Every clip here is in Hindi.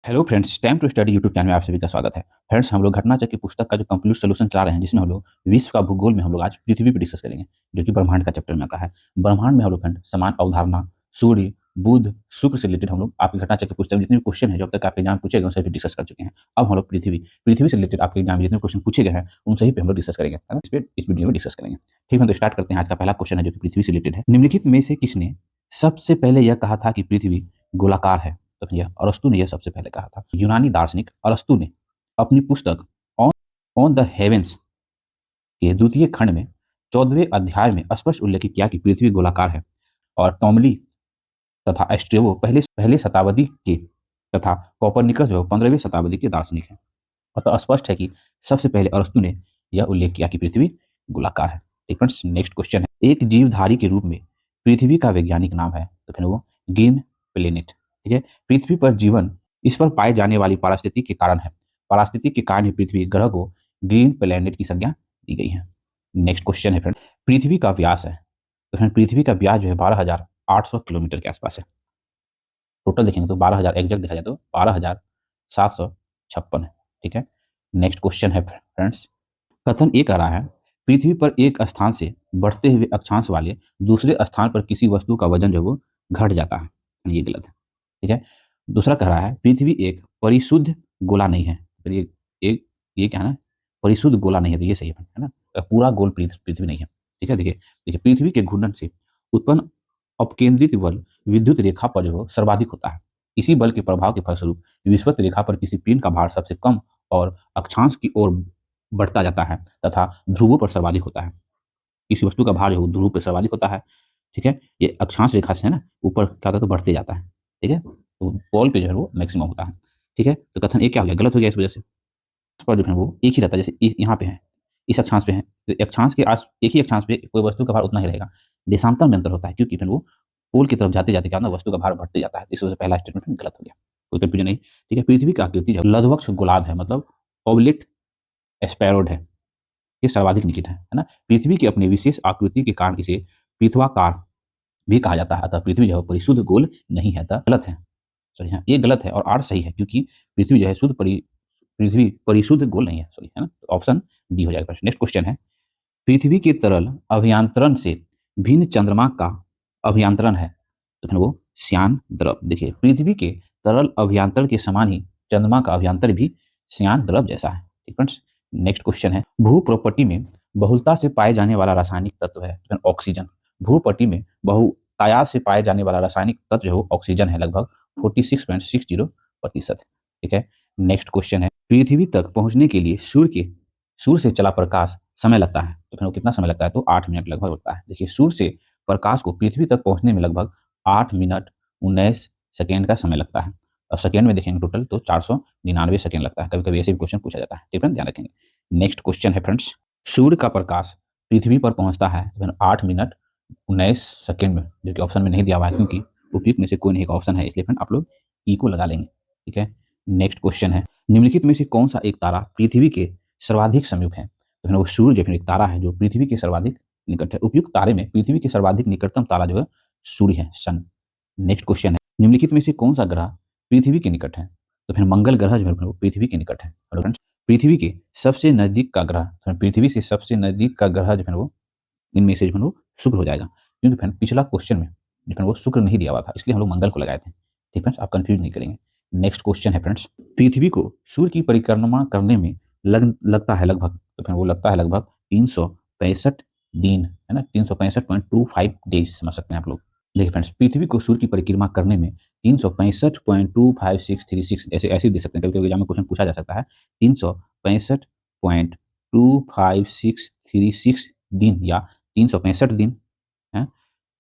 Hello friends, time to study YouTube channel में आप सभी का स्वागत है। फ्रेंड्स, हम लोग घटनाचक्र पुस्तक का जो कंप्लीट सॉल्यूशन चला रहे हैं, जिसमें हम लोग विश्व का भूगोल में हम लोग आज पृथ्वी पर डिस्कस करेंगे, जो कि ब्रह्मांड का चैप्टर में आता है। ब्रह्मांड में हम लोग फ्रेंड समान अवधारणा, सूर्य, बुध, शुक्र से रिलेटेड हम लोग आपके घटनाचक्र पुस्तक में जितने भी क्वेश्चन है जो अब तक आपके एग्जाम पूछे गए, उन सभी डिस्कस कर चुके हैं। अब हम लोग पृथ्वी पृथ्वी से रिलेटेड आपके एग्जाम में जितने क्वेश्चन पूछे गए हैं, उन सही पे हम लोग डिस्कस करेंगे, है ना? इस वीडियो में डिस्कस करेंगे। ठीक है, तो स्टार्ट करते हैं। आज का पहला क्वेश्चन है जो कि पृथ्वी से रिलेटेड है। निम्नलिखित में से किसने सबसे पहले यह कहा था कि पृथ्वी गोलाकार है? तो भैया अरस्तु ने यह सबसे पहले कहा था। यूनानी दार्शनिक अरस्तु ने अपनी पुस्तक ऑन ऑन द हेवेंस के द्वितीय खंड में 14वें अध्याय में स्पष्ट उल्लेख किया कि पृथ्वी गोलाकार है। और टॉमली तथा एस्ट्रेबो पहले पहले शताब्दी के तथा कोपरनिकस जो 15वीं शताब्दी के दार्शनिक हैं। अतः स्पष्ट है कि सबसे पहले अरस्तु ने यह उल्लेख किया कि पृथ्वी गोलाकार है। ठीक फ्रेंड्स, नेक्स्ट क्वेश्चन है। एक जीवधारी के रूप में पृथ्वी का वैज्ञानिक नाम है, तो फिर वो ग्रीन प्लेनेट। ठीक है, पृथ्वी पर जीवन इस पर पाए जाने वाली पारिस्थितिक के कारण है। पारिस्थितिक के कारण ही पृथ्वी ग्रह को ग्रीन प्लेनेट की संज्ञा दी गई है। नेक्स्ट क्वेश्चन है फ्रेंड, पृथ्वी का व्यास है, तो फ्रेंड पृथ्वी का व्यास जो है 12,800 किलोमीटर के आसपास है। टोटल देखेंगे तो 12,000, एग्जैक्ट देखा जाए तो 12,756 है। ठीक है, नेक्स्ट क्वेश्चन है फ्रेंड्स। कथन ये कह रहा है, पृथ्वी पर एक स्थान से बढ़ते हुए अक्षांश वाले दूसरे स्थान पर किसी वस्तु का वजन जो वो घट जाता है। ये गलत है। ठीक है, दूसरा कह रहा है, पृथ्वी एक परिशुद्ध गोला नहीं है। तो ये एक ये क्या है ना, परिशुद्ध गोला नहीं है, तो ये सही है ना। पूरा गोल पृथ्वी नहीं है। ठीक है, देखिए देखिए पृथ्वी के घूर्णन से उत्पन्न अपकेंद्रित बल विद्युत रेखा पर जो सर्वाधिक होता है। इसी बल के प्रभाव के फलस्वरूप विषुवत रेखा पर किसी पिंड का भार सबसे कम और अक्षांश की ओर बढ़ता जाता है तथा ध्रुवों पर सर्वाधिक होता है। किसी वस्तु का भार जो ध्रुव पर सर्वाधिक होता है। ठीक है, ये अक्षांश रेखा से है ना, ऊपर क्या होता है तो बढ़ते जाता है। ठीक है, तो पोल पे जो है वो मैक्सिमम होता है। ठीक है, तो कथन एक क्या हो गया, गलत हो गया इस वजह से। इस पर जो है वो एक ही रहता है, जैसे यहाँ पे है, इस अक्षांश पे है, तो अक्षांश के आस एक ही अक्षांश पे कोई वस्तु का भार उतना ही रहेगा। देशांतर में अंतर होता है, क्योंकि फिर वो पोल की तरफ जाते जाते क्या होता है, वस्तु का भार बढ़ते जाता है। इस वजह से पहला स्टेटमेंट गलत हो गया, कोई कंफ्यूजन नहीं। ठीक है, पृथ्वी की आकृति जो लधवक्ष गोलार्ध है, मतलब ओवलेट एस्पेरोड है, ये सर्वाधिक निकट है ना। पृथ्वी की अपनी विशेष आकृति के कारण इसे पृथ्वाकार भी कहा जाता है। अतः पृथ्वी जो है परिशुद्ध गोल नहीं है, अतः गलत है। सॉरी, हाँ ये गलत है और आर सही है, क्योंकि पृथ्वी जो है पृथ्वी परिशुद्ध गोल नहीं है। सॉरी, है ना, तो ऑप्शन डी हो जाएगा। नेक्स्ट क्वेश्चन है, पृथ्वी के तरल अभियांत्रण से भिन्न चंद्रमा का अभियांत्रण है, तो फिर वो श्यान द्रव। देखिए पृथ्वी के तरल अभियांत्रण के समान ही चंद्रमा का अभियांत्रण भी श्यान द्रव जैसा है। ठीक फ्रेंड्स, नेक्स्ट क्वेश्चन है, भू प्रॉपर्टी में बहुलता से पाए जाने वाला रासायनिक तत्व है ऑक्सीजन। भू पट्टी में बहुतायात से पाए जाने वाला रासायनिक तत्व जो ऑक्सीजन है, लगभग 46.60%। ठीक है, नेक्स्ट क्वेश्चन है, पृथ्वी तक पहुंचने के लिए सूर्य से चला प्रकाश समय लगता है, तो फिर वो कितना समय लगता है, तो 8 मिनट लगभग लगता है। देखिए सूर्य से प्रकाश को पृथ्वी तक पहुंचने में लगभग 8 मिनट 19 सेकेंड का समय लगता है। और सेकेंड में देखेंगे टोटल तो 499 सेकेंड लगता है। कभी कभी ऐसे भी क्वेश्चन पूछा जाता है। ठीक है, ध्यान रखेंगे। नेक्स्ट क्वेश्चन है फ्रेंड्स, सूर्य का प्रकाश पृथ्वी पर पहुंचता है 8 मिनट 19 सेकेंड में, जो कि ऑप्शन में नहीं दिया हुआ है, क्योंकि उपयुक्त में से कोई नहीं एक ऑप्शन है, इसलिए फ्रेंड आप लोग ई को लगा लेंगे। ठीक है, नेक्स्ट क्वेश्चन है, निम्नलिखित में से कौन सा एक तारा पृथ्वी के सर्वाधिक समीप है? तो फिर वो सूर्य जो फिर एक तारा है जो पृथ्वी के सर्वाधिक निकट है। उपयुक्त तारे में पृथ्वी के सर्वाधिक निकटतम तारा जो है सूर्य है, सन। नेक्स्ट क्वेश्चन है, निम्नलिखित में से कौन सा ग्रह पृथ्वी के निकट है? तो फिर मंगल ग्रह जो है वो पृथ्वी के निकट है। और फ्रेंड्स, पृथ्वी के सबसे नजदीक का ग्रह, तो पृथ्वी से सबसे नजदीक का ग्रह जो है वो इनमें से जो है वो शुक्र हो जाएगा, क्योंकि फ्रेंड पिछला क्वेश्चन में जो है वो शुक्र नहीं दिया हुआ था, इसलिए हम लोग मंगल को लगाए थे। ठीक है, आप कंफ्यूज नहीं करेंगे। नेक्स्ट क्वेश्चन है फ्रेंड्स, पृथ्वी को सूर्य की परिक्रमा करने में लगता है लगभग, तो फिर वो लगता है लगभग 365 दिन, है ना, 365.25 डेज समझ सकते हैं आप लोग। देखिए फ्रेंड्स, पृथ्वी को सूर्य की परिक्रमा करने में 365.25636 ऐसे ऐसे दे सकते हैं। कभी कभी एग्जाम में क्वेश्चन पूछा जा सकता है 365.25636 दिन या 365 दिन है,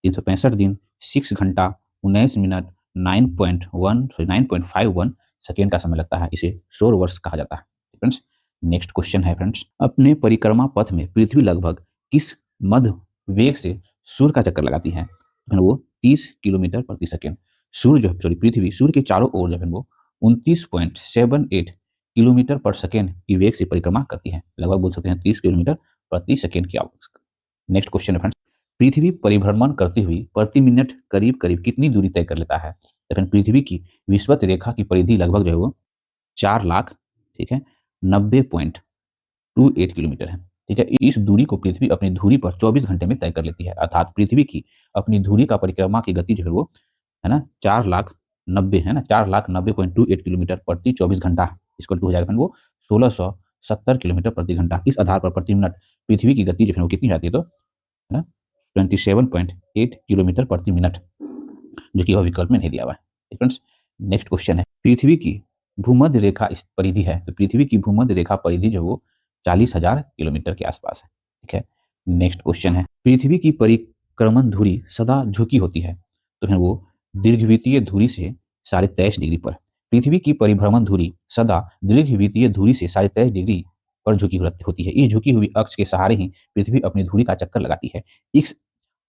365 दिन 6 घंटा 19 मिनट 9.51 सेकेंड का समय लगता है। इसे सौर वर्ष कहा जाता है। फ्रेंड्स, नेक्स्ट क्वेश्चन है फ्रेंड्स, अपने परिक्रमा पथ में पृथ्वी लगभग किस मध्य वेग से सूर्य का चक्कर लगाती है? तो वो 30 किलोमीटर प्रति सेकेंड। सूर्य जो सॉरी पृथ्वी सूर्य के चारों ओर जो है वो 29.78 किलोमीटर पर सेकेंड की वेग से परिक्रमा करती है। लगभग बोल सकते हैं 30 किलोमीटर प्रति सेकेंड की आवश्यकता। नेक्स्ट क्वेश्चन है फ्रेंड्स, पृथ्वी परिभ्रमण करती हुई प्रति मिनट करीब करीब कितनी दूरी तय कर लेता है? तो फ्रेंड पृथ्वी की विषुवत रेखा की परिधि लगभग जो है वो 4 लाख, ठीक है, 90.28 किलोमीटर है। ठीक है, इस दूरी को पृथ्वी अपनी धुरी पर 24 घंटे में तय कर लेती है। अर्थात पृथ्वी की अपनी धुरी का परिक्रमा की गति जो है वो, है ना, 4 लाख 90, है ना, 4,90,28 किलोमीटर प्रति 24 घंटा, इसको हो जाएगा वो 1670 किलोमीटर प्रति घंटा। इस आधार पर प्रति मिनट पृथ्वी की गति जो है वो कितनी जाती है, तो है ना 27.8 किलोमीटर प्रति मिनट, जो कि वह विकल्प में नहीं दिया हुआ है। फ्रेंड्स, नेक्स्ट क्वेश्चन है, पृथ्वी की भूमध्य रेखा इस परिधि है, तो पृथ्वी की भूमध्य रेखा परिधि जो वो 40,000 किलोमीटर के आसपास है। ठीक है, नेक्स्ट क्वेश्चन है, पृथ्वी की परिक्रमण धुरी सदा झुकी होती है, तो फिर वो दीर्घवृत्तीय धुरी से 23.5 डिग्री पर। पृथ्वी की परिभ्रमण धुरी सदा दीर्घवृत्तीय धुरी से 23.5 डिग्री पर झुकी होती है। इस झुकी हुई अक्ष के सहारे ही पृथ्वी अपनी धुरी का चक्कर लगाती है। इस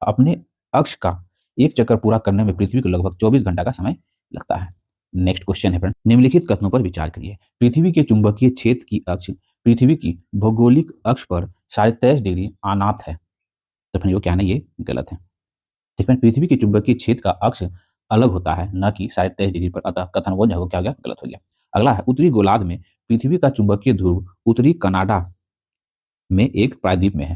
अपने अक्ष का एक चक्कर पूरा करने में पृथ्वी को लगभग 24 घंटा का समय लगता है। नेक्स्ट क्वेश्चन है फ्रेंड, निम्नलिखित कथनों पर विचार करिए। पृथ्वी के चुंबकीय क्षेत्र की अक्ष पृथ्वी की भौगोलिक अक्ष पर 23.5 डिग्री अनाथ है, तो फिर ये क्या है ना, ये गलत है। ठीक है, पृथ्वी के चुंबकीय क्षेत्र का अक्ष अलग होता है, न कि 23.5 डिग्री पर, अतः कथन वो जो है वो क्या हो गया, गलत हो गया। अगला है, उत्तरी गोलार्ध में पृथ्वी का चुंबकीय ध्रुव उत्तरी कनाडा में एक प्रायद्वीप में है,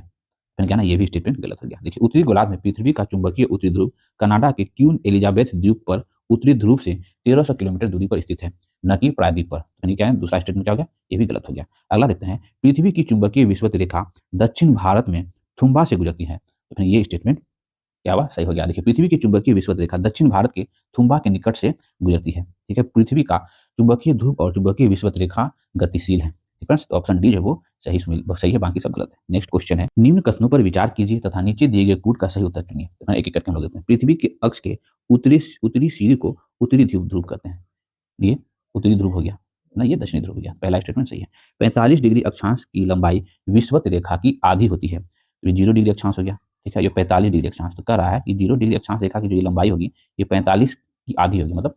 फिर क्या ना, ये भी स्टेटमेंट गलत हो गया। देखिए, उत्तरी गोलार्ध में पृथ्वी का चुंबकीय उत्तरी ध्रुव कनाडा के क्वीन एलिजाबेथ द्वीप पर उत्तरी ध्रुव से 1300 किलोमीटर दूरी पर स्थित है, न कि प्रायद्वीप पर। यानी क्या है, दूसरा स्टेटमेंट क्या हो गया, ये भी गलत हो गया। अगला देखते हैं, पृथ्वी की चुंबकीय विषुवत रेखा दक्षिण भारत में थुम्बा से गुजरती है, तो फिर ये स्टेटमेंट क्या हुआ, सही हो गया। देखिए, पृथ्वी की चुंबकीय विषुवत रेखा दक्षिण भारत के थुम्बा के निकट से गुजरती है। ठीक है, पृथ्वी का चुंबकीय ध्रुव और चुंबकीय विषुवत रेखा गतिशील है। ठीक है, तो ऑप्शन डी जो वो सही है, बाकी सब गलत है। नेक्स्ट क्वेश्चन है, निम्न कथनों पर विचार कीजिए तथा नीचे दिए गए कूट का सही उत्तर चुनिए। तो एक एक करके हम लोग देखते हैं। पृथ्वी के अक्ष के उत्तरी उत्तरी सिरे को उत्तरी ध्रुव कहते हैं, ये उत्तरी ध्रुव हो गया ना, ये दक्षिणी ध्रुव हो गया। पहला स्टेटमेंट सही है। 45 डिग्री अक्षांश की लंबाई विषुवत रेखा की आधी होती है, तो ये 0 डिग्री अक्षांश हो गया। ठीक है, ये 45 डिग्री अक्षांश, तो कह रहा है कि 0 डिग्री अक्षांश रेखा की जो लंबाई होगी ये 45 की आधी होगी, मतलब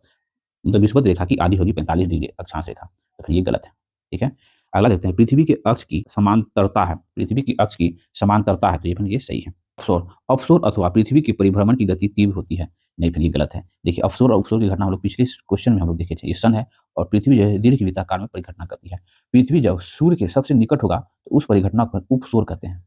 विषुवत रेखा की आधी होगी 45 डिग्री अक्षांश रेखा, तो फिर ये गलत है। ठीक है, अगला देखते हैं, पृथ्वी के अक्ष की समांतरता है, पृथ्वी की अक्ष की समांतरता है, तो ये फिर ये सही है। अवसोर अवसोर अथवा पृथ्वी के परिभ्रमण की गति तीव्र होती है, नहीं, फिर ये गलत है। देखिए, अवसोर और अवसोर की घटना हम लोग पिछले क्वेश्चन में हम लोग देखे थे, ये सन है और पृथ्वी जो है दीर्घ वृत्ताकार में परिघटना करती है। पृथ्वी जब सूर्य के सबसे निकट होगा तो उस परिघटना को उपसोर कहते हैं।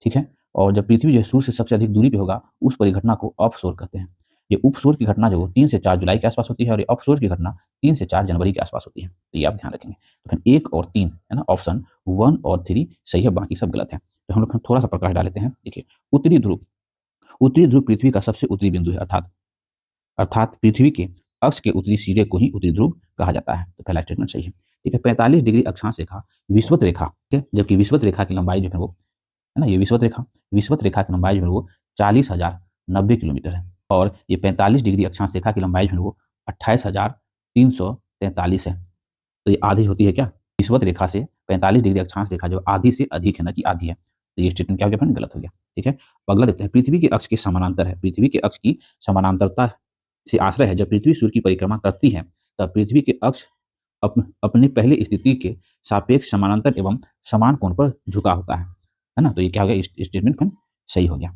ठीक है, और जब पृथ्वी जो है सूर्य से सबसे अधिक दूरी पे होगा उस परिघटना को अपसोर कहते हैं। ये उपसोर की घटना जो 3 से 4 जुलाई के आसपास होती है और ये अपसोर की घटना 3 से 4 जनवरी के आसपास होती है, तो ये आप ध्यान रखेंगे। तो फिर 1 और 3 है ना, ऑप्शन 1 और 3 सही है, बाकी सब गलत है। तो हम लोग थोड़ा सा प्रकाश डाल लेते हैं। देखिए, उत्तरी ध्रुव पृथ्वी का सबसे उत्तरी बिंदु है, अर्थात पृथ्वी के अक्ष के उत्तरी सिरे को ही उत्तरी ध्रुव कहा जाता है, तो पहला स्टेटमेंट सही है। ठीक है, 45 डिग्री अक्षांश रेखा विषुवत रेखा, ठीक है, जबकि विषुवत रेखा की लंबाई जो है वो, है ना, ये विषुवत रेखा की लंबाई जो है वो 40,090 किलोमीटर है, और ये 45 डिग्री अक्षांश रेखा की लंबाई जो है वो 28,343 है, तो ये आधी होती है क्या, विषुवत रेखा से 45 डिग्री अक्षांश रेखा जो आधी से अधिक है ना, कि आधी है, तो ये स्टेटमेंट क्या हो गया फ्रेंड, गलत हो गया। ठीक है, अब अगला देखते हैं, पृथ्वी के अक्ष के समानांतर है, पृथ्वी के अक्ष की समानांतरता से आश्रय है, जब पृथ्वी सूर्य की परिक्रमा करती है तब पृथ्वी के अक्ष अपनी पहले स्थिति के सापेक्ष समानांतर एवं समान कोण पर झुका होता है ना, तो ये क्या हो गया, स्टेटमेंट फ्रेंड सही हो गया।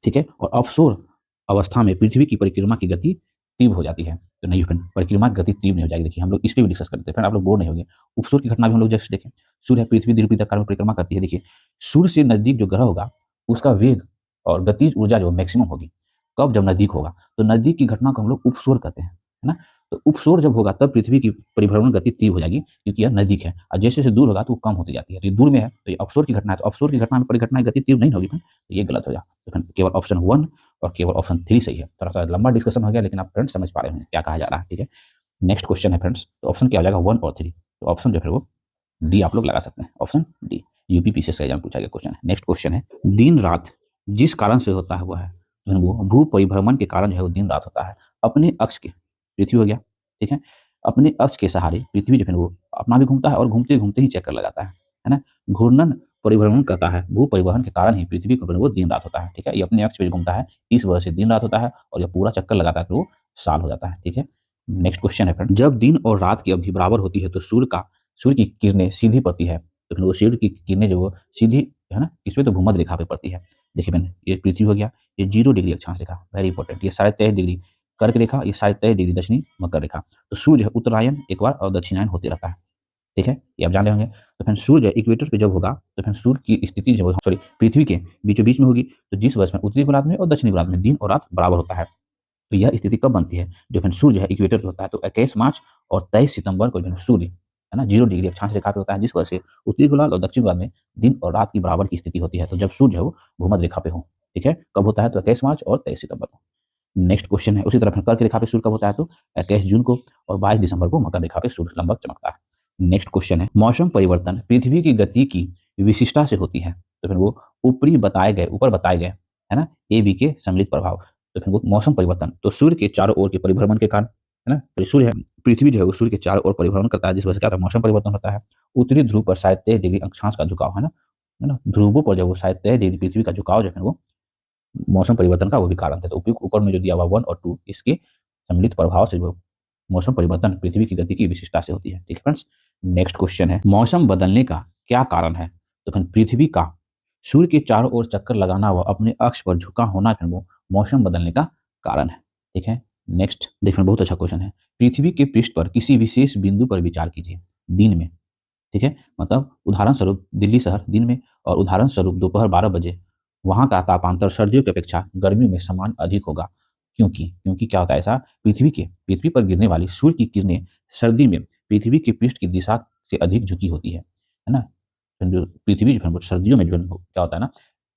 ठीक है, और ऑफशोर अवस्था में पृथ्वी की परिक्रमा की गति तीव्र हो जाती है, तो नहीं फ्रेंड, परिक्रमा की गति तीव्र नहीं हो जाएगी। देखिए, हम लोग इस पे भी डिस्कस करते हैं फ्रेंड, आप लोग बोर नहीं होंगे। उपसूर्य की घटना भी हम लोग जस्ट देखें, सूर्य है पृथ्वी दीर्घवृत्ताकार में परिक्रमा करती है। देखिए, सूर्य से नजदीक जो ग्रह होगा उसका वेग और गतिज ऊर्जा जो मैक्सिमम होगी कब, जब नजदीक होगा, तो नजदीक की घटना को हम लोग उपसूर्य कहते हैं, है ना। तो उपसूर्य जब होगा तब पृथ्वी की परिभ्रमण गति तीव्र हो जाएगी, क्योंकि यह नजदीक है, और जैसे जैसे दूर होगा तो वो कम होती जाती है। तो ये दूर में है तो ये अपसूर्य की घटना है, तो अपसूर्य की घटना में परिघटना की गति तीव्र नहीं होगी, तो ये गलत हो जाए। तो फिर केवल ऑप्शन 1 और केवल ऑप्शन 3 सही है। थोड़ा सा लंबा डिस्कशन हो गया, लेकिन आप फ्रेंड्स समझ पा रहे हैं क्या कहा जा रहा है। ठीक है, नेक्स्ट क्वेश्चन है फ्रेंड्स, तो ऑप्शन क्या हो जाएगा, 1 और 3, तो ऑप्शन जो है वो डी आप लोग लगा सकते हैं, ऑप्शन डी। यूपीपीसीएस का एग्जाम पूछा गया क्वेश्चन है। नेक्स्ट क्वेश्चन है, दिन रात जिस कारण से होता है वह है, तो वो भू परिभ्रमण के कारण जो है वो दिन रात होता है। अपने अक्ष के, पृथ्वी हो गया, ठीक है, अपने अक्ष के सहारे पृथ्वी जो है वो अपना भी घूमता है और घूमते घूमते ही चक्कर लगाता है ना, घूर्णन परिभ्रमण करता है। भू परिवहन के कारण ही पृथ्वी को वो दिन रात होता है। ठीक है, ये अपने अक्ष पे घूमता है, इस वजह से दिन रात होता है, और जब पूरा चक्कर लगाता है तो वो साल हो जाता है। ठीक है, नेक्स्ट क्वेश्चन है फ्रेंड, जब दिन और रात की अवधि बराबर होती है तो सूर्य की किरणें सीधी पड़ती है, तो फिर वो सूर्य की किरणें जो वो सीधी, है ना, इसमें तो भूमध्य रेखा पे पड़ती है। देखिए मैंने ये पृथ्वी हो गया, ये 0 डिग्री अक्षांश रेखा, वेरी इंपॉर्टेंट, ये 23.5 डिग्री कर्क रेखा, ये 23.5 डिग्री दक्षिणी मकर रेखा। तो सूर्य उत्तरायण एक बार और दक्षिणायन होते रहता है, ठीक है, ये आप जान रहे होंगे। तो फिर सूर्य इक्वेटर पे जब होगा तो फिर सूर्य की स्थिति जब सॉरी पृथ्वी के बीचों बीच में होगी, तो जिस वर्ष में उत्तरी गोलार्ध में और दक्षिणी गोलार्ध में दिन और रात बराबर होता है, तो यह स्थिति कब बनती है, जो फिर सूर्य है इक्वेटर पे होता है, तो 21 मार्च और 23 सितंबर को जो है सूर्य है ना 0 डिग्री अक्षांश रेखा पे होता है, जिस वजह से उत्तरी गोलार्ध और दक्षिण गोलार्ध में दिन और रात की बराबर की स्थिति होती है, तो जब सूर्य है वो भूमध्य रेखा पे हो, ठीक है, कब होता है, तो 21 मार्च और 23 सितंबर को। नेक्स्ट क्वेश्चन है, उसी तरह फिर कर्क रेखा पे सूर्य कब होता है, तो 21 जून को, और 22 दिसंबर को मकर रेखा पे सूर्य लंबक चमकता है। नेक्स्ट क्वेश्चन है, मौसम परिवर्तन पृथ्वी की गति की विशिष्टता से होती है, तो फिर वो ऊपर बताए गए है ना ए बी के सम्मिलित प्रभाव, तो फिर वो मौसम परिवर्तन, तो सूर्य के चारों ओर के परिभ्रमण के कारण है ना, तो सूर्य है पृथ्वी जो है वो सूर्य के चारों ओर परिभ्रमण करता है, जिस वजह से क्या होता है, मौसम परिवर्तन होता है। उत्तरी ध्रुव पर शायद 23 डिग्री अक्षांश का झुकाव है ना, ध्रुवों पर जब वो शायद 23 डिग्री पृथ्वी का झुकाव जो है वो मौसम परिवर्तन का वो भी कारण थे। तो उपयुक्त ऊपर में जो दिया हुआ 1 और 2 इसके सम्मिलित प्रभाव से जो मौसम परिवर्तन पृथ्वी की गति की विशिष्टता से होती है, ठीक है फ्रेंड्स। नेक्स्ट क्वेश्चन है, मौसम बदलने का क्या कारण है, तो फिर पृथ्वी का सूर्य के चारों ओर चक्कर लगाना व अपने अक्ष पर झुका होना फिर वो मौसम बदलने का कारण है, ठीक है। नेक्स्ट देखिए बहुत अच्छा क्वेश्चन है, पृथ्वी के पृष्ठ पर किसी विशेष बिंदु पर विचार कीजिए दिन में, ठीक है, मतलब उदाहरण स्वरूप दिल्ली शहर दिन में, और उदाहरण स्वरूप दोपहर 12 बजे वहाँ का तापांतर सर्दियों की अपेक्षा गर्मियों में समान अधिक होगा, क्योंकि क्योंकि क्या होता है ऐसा, पृथ्वी पर गिरने वाली सूर्य की किरणें सर्दी में पृथ्वी के पृष्ठ की दिशा से अधिक झुकी होती है ना। जो पृथ्वी जो है वो सर्दियों में जो है क्या होता है ना,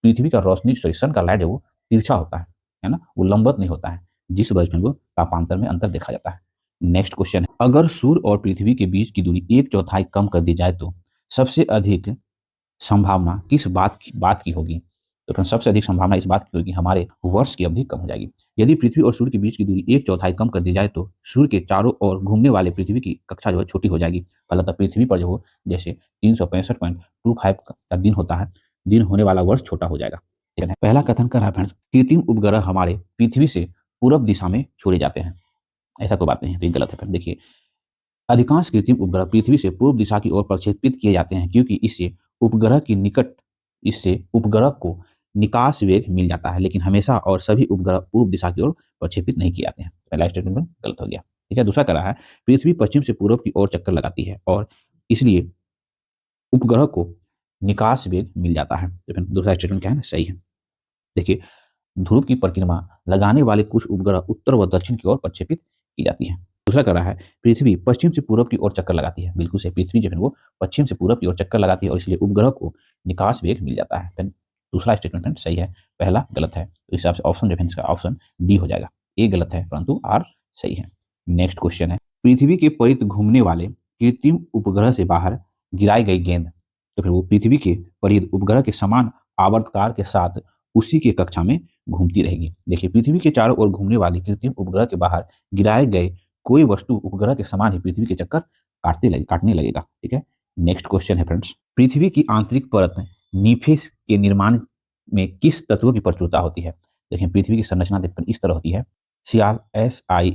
पृथ्वी का रोशनी सॉरी सन का लाइट है वो तिरछा होता है ना, वो लंबवत नहीं होता है, जिस वजह से वो तापांतर में अंतर देखा जाता है। नेक्स्ट क्वेश्चन है, अगर सूर्य और पृथ्वी के बीच की दूरी 1/4 कम कर दी जाए तो सबसे अधिक संभावना किस बात की होगी, तो फिर सबसे अधिक संभावना इस बात की होगी हमारे वर्ष की अवधि कम हो जाएगी। यदि पृथ्वी और सूर्य के बीच की दूरी 1/4 कम कर दी जाए तो सूर्य के चारों ओर घूमने वाले पृथ्वी की कक्षा जो है छोटी हो जाएगी, फलतः पृथ्वी पर जो हो जैसे 365.25 का दिन होता है, दिन होने वाला वर्ष छोटा हो जाएगा, ठीक है। पहला कथन कर रहा है फ्रेंड्स, कृत्रिम उपग्रह हमारे पृथ्वी से पूर्व दिशा में छोड़े जाते हैं, ऐसा कोई बात नहीं है, तो ये गलत है। फिर देखिए, अधिकांश कृत्रिम उपग्रह पृथ्वी से पूर्व दिशा की ओर प्रक्षेपित किए जाते हैं, क्योंकि इससे उपग्रह को निकास वेग मिल जाता है, लेकिन हमेशा और सभी उपग्रह पूर्व दिशा की ओर प्रक्षेपित नहीं किए जाते हैं। पहला स्टेटमेंट गलत हो गया, ठीक है। दूसरा कह रहा है, पृथ्वी पश्चिम से पूर्व की ओर चक्कर लगाती है और इसलिए उपग्रह को निकास वेग मिल जाता है, तो फिर दूसरा स्टेटमेंट क्या है ना, सही है। देखिए, ध्रुव की परिक्रमा लगाने वाले कुछ उपग्रह उत्तर व दक्षिण की ओर प्रक्षेपित की जाती है। दूसरा कह रहा है, पृथ्वी पश्चिम से पूर्व की ओर चक्कर लगाती है, बिल्कुल से पृथ्वी जो है वो पश्चिम से पूर्व की ओर चक्कर लगाती है और इसलिए उपग्रह को निकास वेग मिल जाता है। फिर दूसरा स्टेटमेंट सही है, पहला गलत है, तो इस हिसाब से ऑप्शन जो है इसका ऑप्शन डी हो जाएगा। ए गलत है परंतु आर सही है। नेक्स्ट क्वेश्चन है, पृथ्वी के परित घूमने वाले कृत्रिम उपग्रह से बाहर गिराई गई गेंद, तो फिर वो पृथ्वी के परित उपग्रह के समान आवर्तकार के साथ उसी की कक्षा में घूमती रहेगी। देखिए, पृथ्वी के चारों ओर घूमने वाली कृत्रिम उपग्रह के बाहर गिराए गए कोई वस्तु उपग्रह के समान ही पृथ्वी के चक्कर काटने लगेगा, ठीक है। नेक्स्ट क्वेश्चन है फ्रेंड्स, पृथ्वी की आंतरिक परत नीफे के निर्माण में किस तत्वों की प्रचुरता होती है। देखिए, पृथ्वी की संरचना देखकर इस तरह होती है, सियाल SiAl,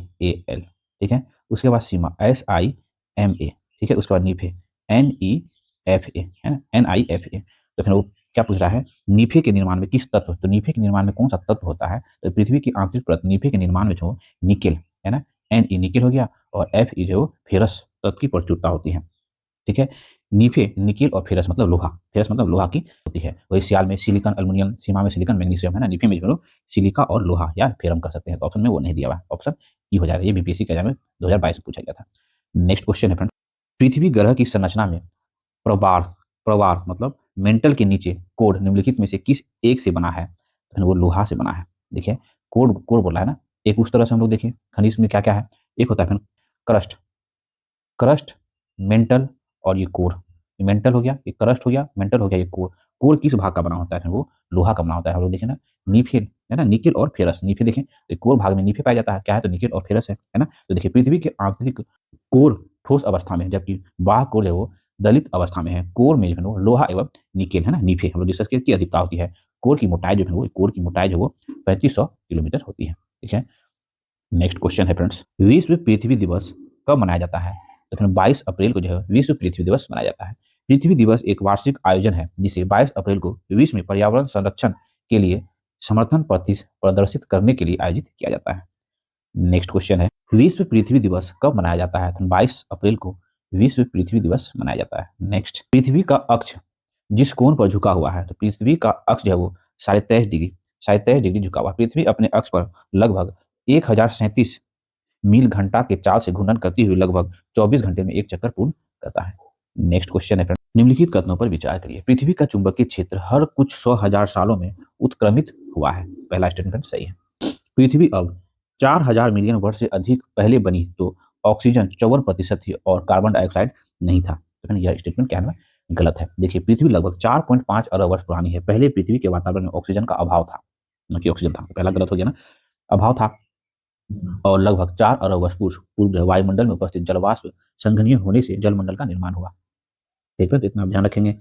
ठीक है, उसके बाद सीमा SiMa, ठीक है, उसके बाद नीफे NeFa, है ना, NiFa। तो फिर वो क्या पूछ रहा है, नीफे के निर्माण में किस तत्व, तो नीफे के निर्माण में कौन सा तत्व होता है, तो पृथ्वी की आंतरिक परत नीफे के निर्माण में जो निकेल है ना, Ne निकेल हो गया, और Fe जो फेरस तत्व की प्रचुरता होती है, ठीक है। नीफे निकेल और फेरस मतलब लोहा, फेरस मतलब लोहा की होती है। वही सियाल में सिलिकॉन एल्युमिनियम, सीमा में सिलिकॉन मैग्नीशियम, है ना, नीफे में जो लोग सिलिका और लोहा या फेरम कर सकते हैं, तो ऑप्शन में वो नहीं दिया हुआ है, ऑप्शन ई हो जाएगा। ये बीपीएससी के एग्जाम में 2022 में पूछा गया था। नेक्स्ट क्वेश्चन है फ्रेंड, पृथ्वी ग्रह की संरचना में प्रवार प्रवार मतलब मेंटल के नीचे कोड निम्नलिखित में से किस एक से बना है, तो वो लोहा से बना है। देखिए, कोड कोड बोला है ना, एक उस तरह से हम लोग देखिए खनिज में क्या क्या है, एक होता है फिर क्रस्ट, क्रस्ट मेंटल और ये कोर, ये मेंटल हो गया, ये क्रस्ट हो गया, मेंटल हो गया, ये कोर। कोर किस भाग का बना होता है, वो लोहा का बना होता है। हम लोग देखें ना, नीफे है ना, निकेल और फेरस, नीफे देखें तो कोर भाग में नीफे पाया जाता है, क्या है, तो निकेल और फेरस है ना। तो देखिए, पृथ्वी के आंतरिक कोर ठोस अवस्था में है, जबकि बाह्य कोर है वो दलित अवस्था में है। कोर में जो है वो लोहा एवं निकेल है ना, नीफे हम लोग डिस्कस किए की अधिकता होती है। कोर की मोटाई जो है वो, कोर की मोटाई जो वो 3500 किलोमीटर होती है, ठीक है। नेक्स्ट क्वेश्चन है फ्रेंड्स, विश्व पृथ्वी दिवस कब मनाया जाता है, तो फिर 22 अप्रैल को जो है विश्व पृथ्वी दिवस मनाया जाता है। पृथ्वी दिवस एक वार्षिक आयोजन है जिसे 22 अप्रैल को विश्व में पर्यावरण संरक्षण के लिए समर्थन प्रदर्शित करने के लिए आयोजित किया जाता है। नेक्स्ट क्वेश्चन है, विश्व पृथ्वी दिवस कब मनाया जाता है? तो 22 अप्रैल को विश्व पृथ्वी दिवस मनाया जाता है। नेक्स्ट, पृथ्वी का अक्ष जिस कोण पर झुका हुआ है, तो पृथ्वी का अक्ष जो है वो 23.5 डिग्री झुका हुआ। पृथ्वी अपने अक्ष पर लगभग 1037 मील घंटा के चाल से घूर्णन करती हुई लगभग 24 घंटे में एक चक्कर पूर्ण करता है। नेक्स्ट क्वेश्चन है, निम्नलिखित कथनों पर विचार करिए। पृथ्वी का चुंबकीय क्षेत्र हर कुछ 100,000 सालों में उत्क्रमित हुआ है। पहला स्टेटमेंट सही है। पृथ्वी अब 4000 मिलियन वर्ष से अधिक पहले बनी तो ऑक्सीजन 54% थी और कार्बन डाइऑक्साइड नहीं था। तो यह स्टेटमेंट क्या है? गलत है। देखिए, पृथ्वी लगभग 4.5 अरब वर्ष पुरानी है। पहले पृथ्वी के वातावरण में ऑक्सीजन का अभाव था, न कि ऑक्सीजन था। पहला गलत हो गया ना, अभाव था। और लगभग 4 अरब वर्ष पूर्व वायुमंडल में उपस्थित जलवाष्प संघनीय होने से जलमंडल का निर्माण हुआ। ठीक है, तो इतना आप ध्यान रखेंगे।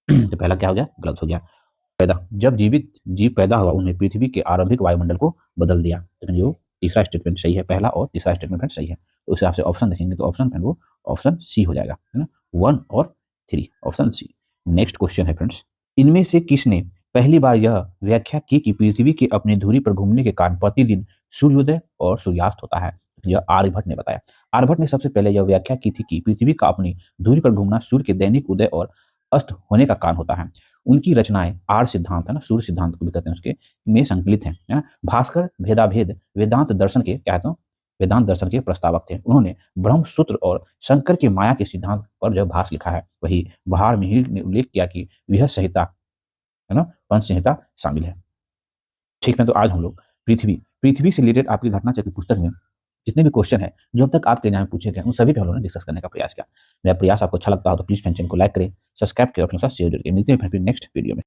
तो पहला क्या हो गया? गलत हो गया। जब जीवित जीव पैदा हुआ उन्हें पृथ्वी के आरंभिक वायुमंडल को बदल दिया। लेकिन जो तीसरा स्टेटमेंट सही है, पहला और तीसरा स्टेटमेंट सही है। तो उस हिसाब से ऑप्शन देखेंगे तो ऑप्शन वो ऑप्शन सी हो जाएगा, है ना, 1 और 3, ऑप्शन सी। नेक्स्ट क्वेश्चन है फ्रेंड्स, इनमें से किसने पहली बार यह व्याख्या की कि पृथ्वी के अपनी धुरी पर घूमने के कारण प्रतिदिन सूर्योदय और सूर्यास्त होता है? यह आर्यभट्ट ने बताया। आर्यभट्ट ने सबसे पहले यह व्याख्या की थी कि पृथ्वी का अपनी धुरी पर घूमना सूर्य के दैनिक उदय और अस्त होने का कारण होता है। उनकी रचनाएं आर्य सिद्धांत है ना, सूर्य सिद्धांत को भी कहते हैं उसके, में संकलित हैं, है ना। भास्कर भेदाभेद वेदांत दर्शन के क्या कहते हैं, वेदांत दर्शन के प्रस्तावक थे। उन्होंने ब्रह्म सूत्र और शंकर के माया के सिद्धांत पर जो भाष्य लिखा है, वही बहार मिहिर ने उल्लेख किया कि वह संहिता, है ना, पंच संहिता शामिल है। ठीक है, तो आज हम लोग पृथ्वी से रिलेटेड आपकी घटना चक्र पुस्तक में जितने भी क्वेश्चन है जो अब तक आपके एग्जाम में पूछे गए उन सभी पे हम लोगों ने डिस्कस करने का प्रयास किया। मेरा प्रयास आपको अच्छा लगता हो तो प्लीज चैनल को लाइक करें, सब्सक्राइब करें, अपने साथ शेयर करें। मिलते हैं फिर नेक्स्ट वीडियो में।